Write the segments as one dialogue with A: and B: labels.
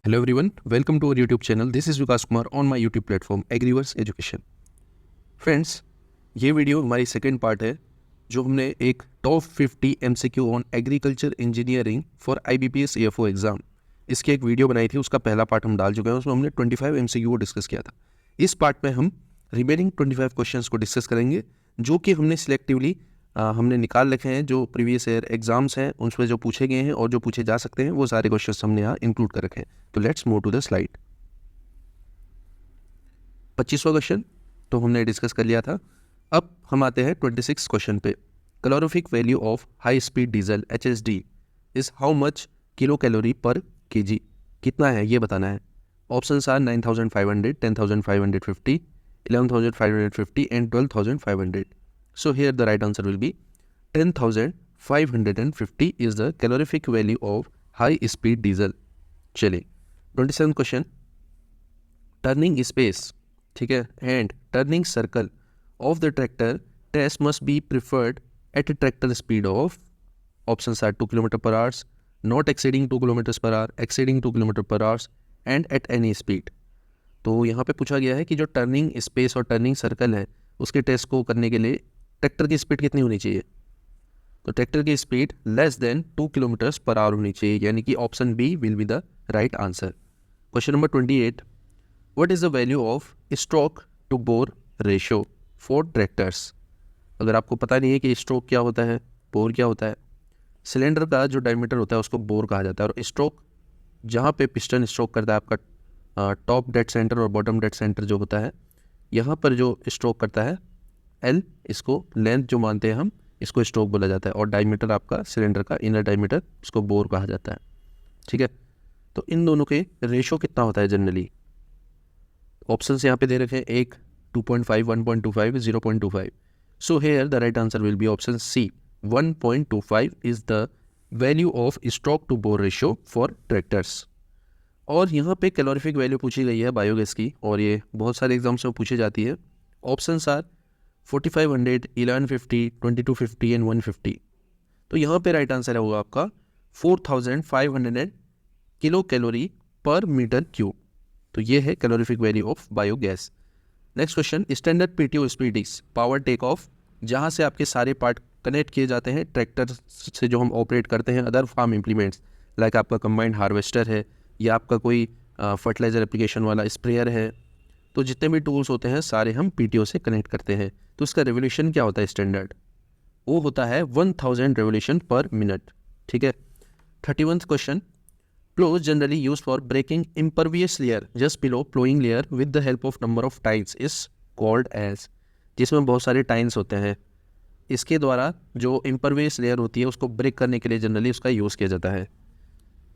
A: Hello everyone, welcome to our YouTube channel. This is Vikas Kumar on my YouTube platform Agriverse Education. Friends, ये video हमारी second part है जो हमने एक top 50 MCQ on agriculture engineering for IBPS AFO exam इसकी एक video बनाई थी। उसका पहला पार्ट हम डाल चुके हैं, उसमें हमने 25 MCQ को डिस्कस किया था। इस पार्ट में हम रिमेनिंग 25 क्वेश्चंस को डिस्कस करेंगे जो कि हमने सिलेक्टिवली हमने निकाल रखे हैं, जो प्रीवियस ईयर एग्जाम्स हैं उसमें जो पूछे गए हैं और जो पूछे जा सकते हैं वो सारे क्वेश्चंस हमने यहाँ इंक्लूड कर रखे हैं। तो let's move to the slide. 25वां क्वेश्चन तो हमने डिस्कस कर लिया था। अब हम आते हैं 26 क्वेश्चन पे। Calorific value of high speed diesel HSD is how much kilo calorie per kg, कितना है ये बताना है। Options are 9500, 10550, 11550 and 12500। So here the right answer will be 10,550 is the calorific value of high speed diesel। चलिए 27 question. Turning space, ठीक है, and turning circle of the tractor test must be preferred at tractor speed of, options are 2 kilometer per hours, not exceeding 2 kilometer per hour, exceeding 2 kilometer per hours and at any speed. तो यहाँ पे पूछा गया है कि जो turning space और turning circle है उसके टेस्ट को करने के लिए ट्रैक्टर की स्पीड कितनी होनी चाहिए। तो ट्रैक्टर की speed less than 2 kilometers per hour होनी चाहिए, यानी कि option B will be the right answer. Question number 28, what is the value of stroke to bore ratio for tractors. अगर आपको पता नहीं है कि स्ट्रोक क्या होता है, बोर क्या होता है, सिलेंडर का जो डायमीटर होता है उसको बोर कहा जाता है, और स्ट्रोक जहाँ पे पिस्टन स्ट्रोक करता है आपका टॉप डेड सेंटर और बॉटम डेड सेंटर जो होता है, यहाँ पर जो स्ट्रोक करता है L, इसको लेंथ जो मानते हैं हम, इसको स्ट्रोक बोला जाता है, और डायमीटर आपका सिलेंडर का इनर डायमीटर, उसको बोर कहा जाता है। ठीक है, तो इन दोनों के रेशो कितना होता है जनरली। ऑप्शंस यहाँ पे दे रखे हैं, एक 2.5, 1.25, 0.25। So here the right answer will be option C, 1.25 is the value of stroke to bore ratio for tractors. और यहाँ पे कैलोरीफिक वैल्यू पूछी गई है बायोगैस की, और ये बहुत सारे एग्जाम्स में पूछी जाती है। Options are 4500, 1150, 2250 and 150। तो यहाँ पे राइट आंसर होगा आपका 4500 kilo calorie per meter cube. तो ये है calorific value of biogas. Next question, standard PTO speed is power take off, जहाँ से आपके सारे पार्ट कनेक्ट किए जाते हैं ट्रैक्टर से जो हम ऑपरेट करते हैं अदर फार्म इम्प्लीमेंट्स, लाइक आपका कंबाइंड हार्वेस्टर है या आपका कोई फर्टिलाइजर एप्लीकेशन वाला स्प्रेयर है, तो जितने भी टूल्स होते हैं सारे हम PTO से कनेक्ट करते हैं। तो इसका रेवोल्यूशन क्या होता है स्टैंडर्ड, वो होता है 1000 रेवोल्यूशन पर मिनट। ठीक है। 31st question, ploughs generally use for breaking impervious layer just below ploughing layer with the help of number of tines is called as, जिसमें बहुत सारे टाइन्स होते हैं, इसके द्वारा जो इम्परवियस लेयर होती है उसको ब्रेक करने के लिए जनरली उसका यूज़ किया जाता है,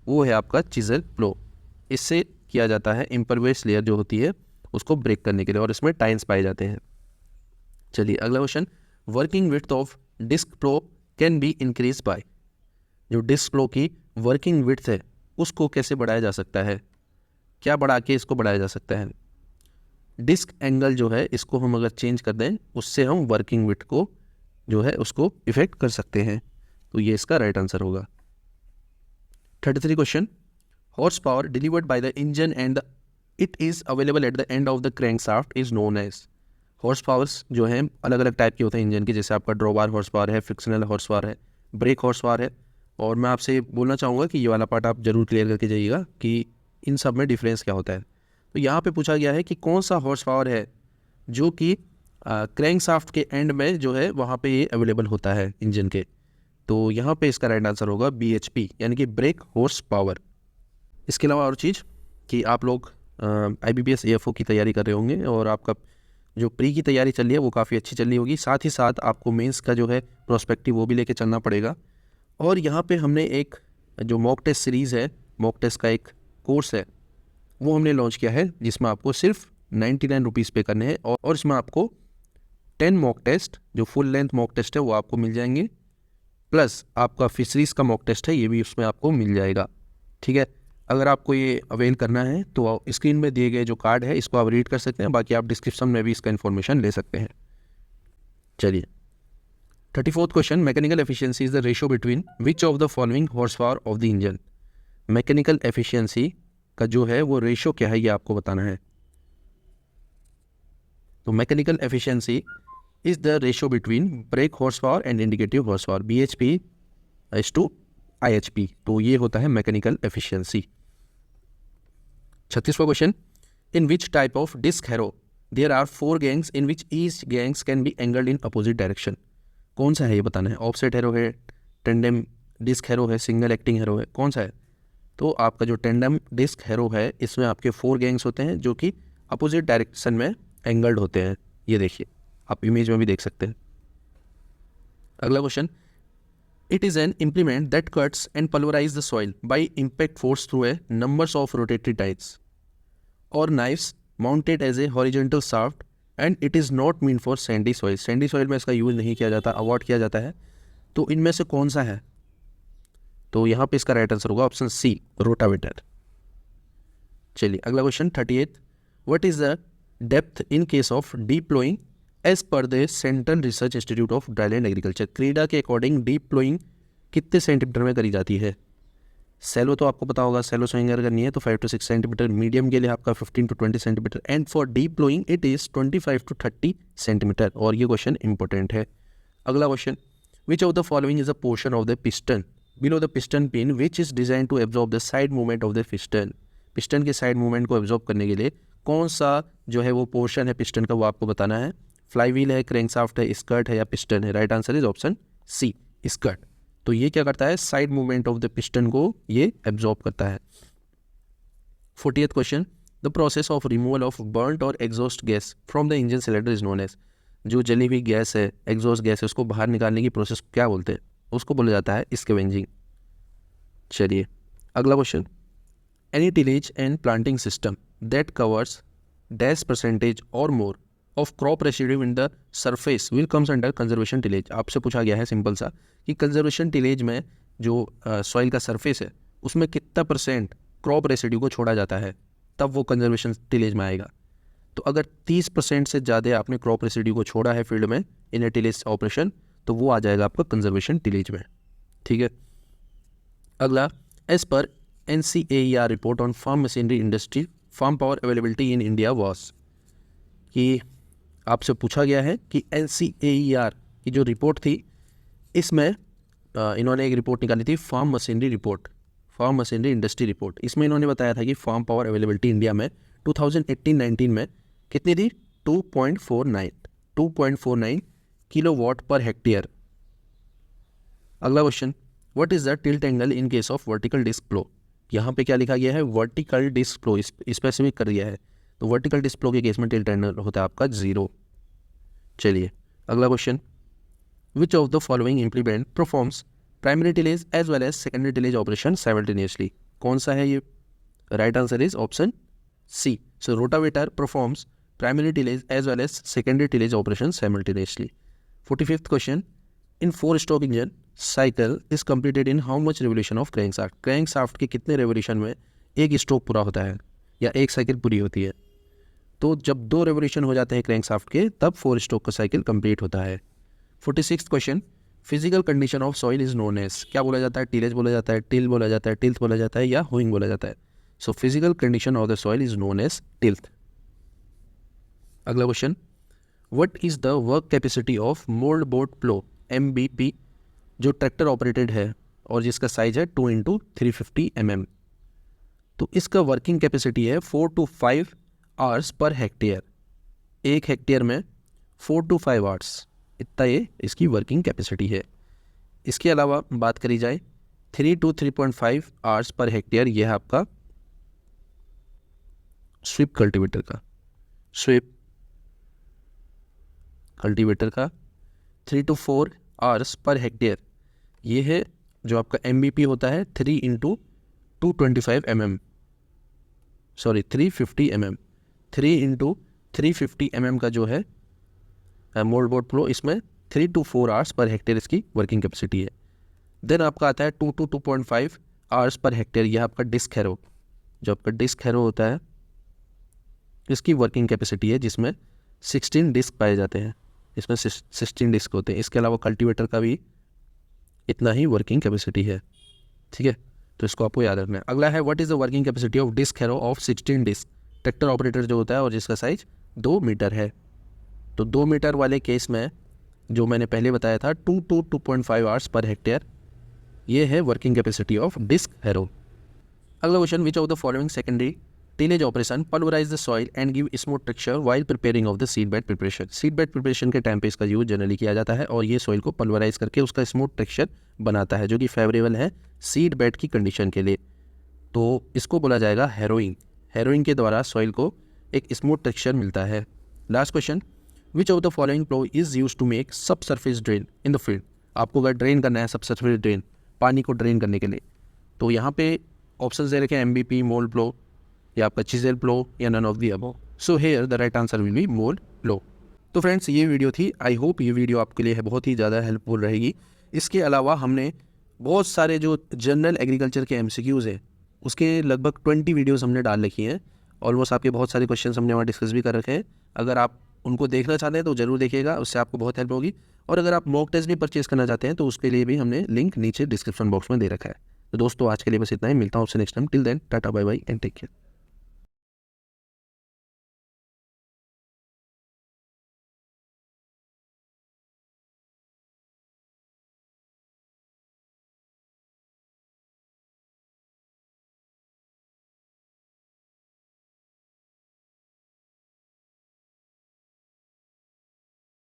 A: वो है आपका चिजल प्लो। इससे किया जाता है इम्परवियस लेयर जो होती है उसको ब्रेक करने के लिए, और इसमें टाइन्स पाए जाते हैं। चलिए अगला question, working width of disc plough can be increase by, जो डिस्क प्लो की वर्किंग विड्थ है उसको कैसे बढ़ाया जा सकता है, क्या बढ़ा के इसको बढ़ाया जा सकता है। डिस्क एंगल जो है इसको हम अगर चेंज कर दें उससे हम वर्किंग विड्थ को जो है उसको इफेक्ट कर सकते हैं, तो ये इसका राइट आंसर होगा। 33 question, horse power delivered by the engine and it is available at the end of the crankshaft is known as. Horse powers जो हैं अलग अलग टाइप के होते हैं इंजन के, जैसे आपका ड्रॉबार हॉर्स पावर है, फ्रिक्शनल हॉर्स पावर है, ब्रेक हॉर्स पावर है। और मैं आपसे बोलना चाहूँगा कि ये वाला पार्ट आप जरूर क्लियर करके जाइएगा कि इन सब में डिफरेंस क्या होता है। तो यहाँ पे पूछा गया है कि कौन सा हॉर्स पावर है जो कि क्रैंकशाफ्ट के एंड में जो है वहाँ पे ये अवेलेबल होता है इंजन के, तो यहाँ पे इसका राइट आंसर होगा BHP, यानी कि ब्रेक हॉर्स पावर। इसके अलावा और चीज़ कि आप लोग IBPS AFO की तैयारी कर रहे होंगे और आपका जो प्री की तैयारी चल रही है वो काफ़ी अच्छी चल रही होगी, साथ ही साथ आपको मेंस का जो है प्रोस्पेक्टिव वो भी लेके चलना पड़ेगा। और यहाँ पे हमने एक जो मॉक टेस्ट सीरीज़ है, मॉक टेस्ट का एक कोर्स है, वो हमने लॉन्च किया है जिसमें आपको सिर्फ 99 रुपीज़ पे करने हैं, और इसमें आपको 10 मॉक टेस्ट जो फुल लेंथ मॉक टेस्ट है वो आपको मिल जाएंगे, प्लस आपका फिशरीज़ का मॉक टेस्ट है ये भी उसमें आपको मिल जाएगा। ठीक है, अगर आपको ये अवेल करना है तो स्क्रीन में दिए गए जो कार्ड है इसको आप रीड कर सकते हैं, बाकी आप डिस्क्रिप्शन में भी इसका इन्फॉर्मेशन ले सकते हैं। चलिए 34th question, mechanical efficiency is the ratio between which of the following horse power of the engine. Mechanical efficiency का जो है वो रेशो क्या है ये आपको बताना है। तो mechanical efficiency is the ratio between brake horse power and indicative horse power, BHP is to IHP। तो ये होता है मैकेनिकल एफिशिएंसी। 36वां question, in which type of disc harrow there are 4 gangs in which each gangs can be angled in opposite direction. कौन सा है ये बताना है। ऑफसेट हैरो है, टेंडम डिस्क हैरो है, सिंगल एक्टिंग हैरो है, कौन सा है। तो आपका जो टेंडम डिस्क हैरो है इसमें आपके 4 गैंग्स होते हैं जो कि अपोजिट डायरेक्शन में एंगल्ड होते हैं। ये देखिए, आप इमेज में भी देख सकते हैं। अगला question, it is an implement that cuts and pulverise the soil by impact force through a numbers of rotary tiles और knifes mounted as a horizontal shaft and it is not mean for sandy soil. Sandy soil में इसका use नहीं किया जाता, avoid किया जाता है। तो इनमें से कौन सा है। तो यहाँ पे इसका राइट आंसर होगा ऑप्शन सी, रोटावेटर। चलिए अगला question 38, what is the depth in case of deep ploughing as per the Central Research Institute of Dryland Agriculture. CRIDA के अकॉर्डिंग डीप प्लोइंग कितने सेंटीमीटर में करी जाती है। सेलो तो आपको पता होगा, सेलो सोइंग अगर करनी है तो 5 to 6 सेंटीमीटर, मीडियम के लिए आपका 15 to 20 centimetre and for deep ploughing it is 25 to 30 centimetre. और ये क्वेश्चन इंपॉर्टेंट है। अगला question, which of the following is a portion of the piston below the piston pin which is design to absorb the side movement of the piston. Piston के side movement को absorb करने के लिए कौन सा जो है वो पोर्शन है पिस्टन का, वो आपको बताना है। फ्लाई व्हील है, क्रैंकशाफ्ट है, स्कर्ट है या पिस्टन है। Right answer is option C, skirt. तो ये क्या करता है, side movement of the piston को ये एब्जॉर्ब करता है। 40th question, the process of removal of burnt और exhaust gas from the engine cylinder is known as. जो जली हुई गैस है, एग्जॉस्ट गैस है, उसको बाहर निकालने की प्रोसेस क्या बोलते हैं, उसको बोला जाता है स्कैवेंजिंग। चलिए अगला question, any tillage and planting system that covers dash percentage और more of crop residue in the surface will comes under conservation tillage. आपसे पूछा गया है सिंपल सा कि कंजर्वेशन टिलेज में जो सॉइल का सरफेस है उसमें कितना % क्रॉप रेसिड्यू को छोड़ा जाता है, तब वो कंजर्वेशन टिलेज में आएगा। तो अगर 30% से ज़्यादा आपने क्रॉप रेसिड्यू को छोड़ा है फील्ड में इन ए टिलेज ऑपरेशन, तो वो आ जाएगा आपका कंजर्वेशन टिलेज में। ठीक है। अगला, as per NCAER report on farm machinery industry farm power availability in India was, कि आपसे पूछा गया है कि NCAER की जो रिपोर्ट थी इसमें इन्होंने एक रिपोर्ट निकाली थी, farm machinery report, farm machinery industry report. इसमें इन्होंने बताया था कि फार्म पावर अवेलेबिलिटी इंडिया में 2018-19 में कितनी थी, 2.49 किलोवाट पर हेक्टेयर। अगला question, what is the tilt angle in case of vertical disc plough. यहाँ पे क्या लिखा गया है, वर्टिकल डिस्क फ्लो स्पेसिफिक कर दिया है। तो वर्टिकल डिस्क फ्लो के केस में टिल्ट एंगल होता है आपका 0। चलिए अगला question, which of the following implement performs primary tillage as well as secondary tillage operation simultaneously. कौन सा है ये। Right answer is option C, so rotavator performs primary tillage as well as secondary tillage operation simultaneously. 45th question, in 4 stroke engine cycle is completed in how much revolution of crankshaft. Crankshaft के कितने revolution में एक stroke पूरा होता है या एक cycle पूरी होती है। तो जब 2 रेवोल्यूशन हो जाते हैं क्रैंकशाफ्ट के, तब 4 स्ट्रोक का साइकिल कंप्लीट होता है। 46th question, physical condition of soil is known as. क्या बोला जाता है, टिलेज बोला जाता है, टिल बोला जाता है, टिल्थ बोला जाता है या होइंग बोला जाता है। So physical condition of the soil is known as tilth. अगला question, what is the work capacity of mould board plough MBP जो ट्रैक्टर ऑपरेटेड है और जिसका साइज है 2 × 350 mm। तो इसका वर्किंग कैपेसिटी है 4 to 5 आवर्स पर हेक्टेयर। एक हेक्टेयर में 4 to 5 आवर्स, इतना ये इसकी वर्किंग कैपेसिटी है। इसके अलावा बात करी जाए 3 to 3.5 आवर्स पर हेक्टेयर, यह है आपका स्वीप कल्टीवेटर का, स्वीप कल्टीवेटर का 3 to 4 आवर्स पर हेक्टेयर, ये है जो आपका MBP होता है 3 × 225 mm, सॉरी 350 mm, 3 × 350 mm का जो है मोल्ड बोट प्लो, इसमें 3 to 4 आवर्स पर हेक्टेयर इसकी वर्किंग कैपेसिटी है। देन आपका आता है 2 to 2.5 आवर्स पर हेक्टेयर, यह आपका डिस्क हैरो, जो आपका डिस्क हैरो होता है इसकी वर्किंग कैपेसिटी है जिसमें 16 डिस्क पाए जाते हैं, इसमें 16 डिस्क होते हैं। इसके अलावा कल्टीवेटर का भी इतना ही वर्किंग कैपेसिटी है। ठीक है। तो इसको आपको याद रखना है। अगला है what is the working capacity of disc harrow of 16 disc. Tractor operator जो होता है और जिसका साइज 2 मीटर है। तो 2 मीटर वाले केस में जो मैंने पहले बताया था 2 to 2.5 आवर्स पर हेक्टेयर, ये है working capacity of disc harrow. अगला question, which of the following secondary tillage operation pulverise the soil and give smooth texture while preparing of the seed bed preparation. Seed bed preparation के time पे इसका use generally किया जाता है और ये soil को पल्वराइज करके उसका स्मूथ टेक्सचर बनाता है जो कि फेवरेबल है सीड बेड की कंडीशन के लिए। तो इसको बोला जाएगा हैरोइंग। हैरोइंग के द्वारा सॉइल को एक स्मूथ टेक्सचर मिलता है। Last question, which of the following plough is use to make subsurface drain in the field. आपको अगर ड्रेन करना है सब सरफेस ड्रेन, पानी को ड्रेन करने के लिए, तो यहाँ पे ऑप्शन दे रखे हैं MBP, मोल्ड प्लो या आपका चिजेल प्लो या none of the above. So here the right answer will be mould plough. तो फ्रेंड्स ये वीडियो थी, आई होप ये वीडियो आपके लिए बहुत ही ज़्यादा हेल्पफुल रहेगी। इसके अलावा हमने बहुत सारे जो जनरल एग्रीकल्चर के MCQs हैं उसके लगभग 20 वीडियोस हमने डाल रखी हैं। ऑलमोस्ट आपके बहुत सारे क्वेश्चन हमने वहाँ डिस्कस भी कर रखे हैं। अगर आप उनको देखना चाहते हैं तो ज़रूर देखिएगा, उससे आपको बहुत हेल्प होगी। और अगर आप मॉक टेस्ट भी परचेज करना चाहते हैं तो उसके लिए भी हमने लिंक नीचे डिस्क्रिप्शन बॉक्स में दे रखा है। तो दोस्तों आज के लिए बस इतना ही, मिलता हूँ आपसे next time. Till then tata bye bye and take care.